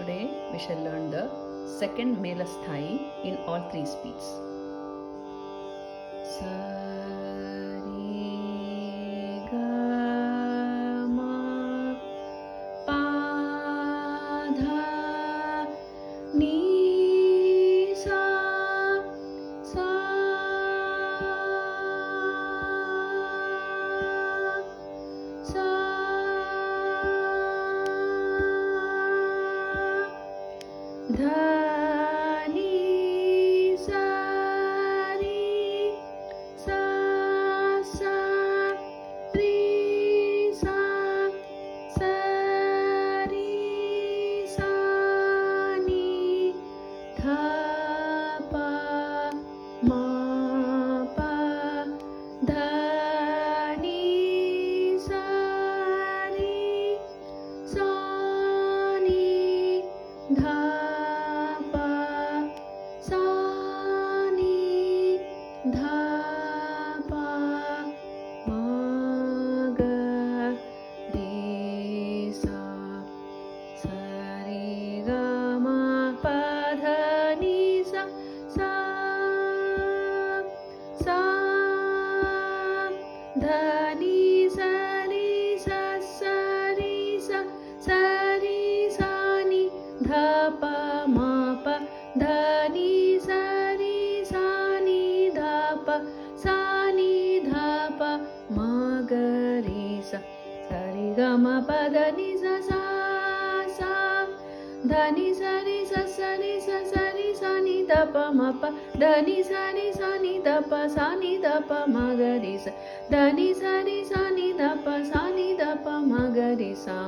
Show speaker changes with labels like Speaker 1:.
Speaker 1: Today we shall learn the second Mela Sthai in all three speeds. Sa re ga ma pa dha ni sa sa sa dha ni sa re sa sa re sa sa re sa ni dha pa ma pa dha ni sa re sa ni dha dha pa ma ga re sa sa re ga ma pa dha ni sa sa sa dha ni sa re sa sa re sa sa re sa ni dha pa ma pa dha ni sa re sa ni dha pa sa ni dha pa ma ga re sa sa re ga ma pa dha ni sa sa sa dha ni sa re sa sa re sa sa re sa ni dha pa ma pa dha ni sa re sa ni dha pa sa ni dha pa ma ga re sa dha ni sa re sa ni dha pa sa ni dha pa ma ga re sa.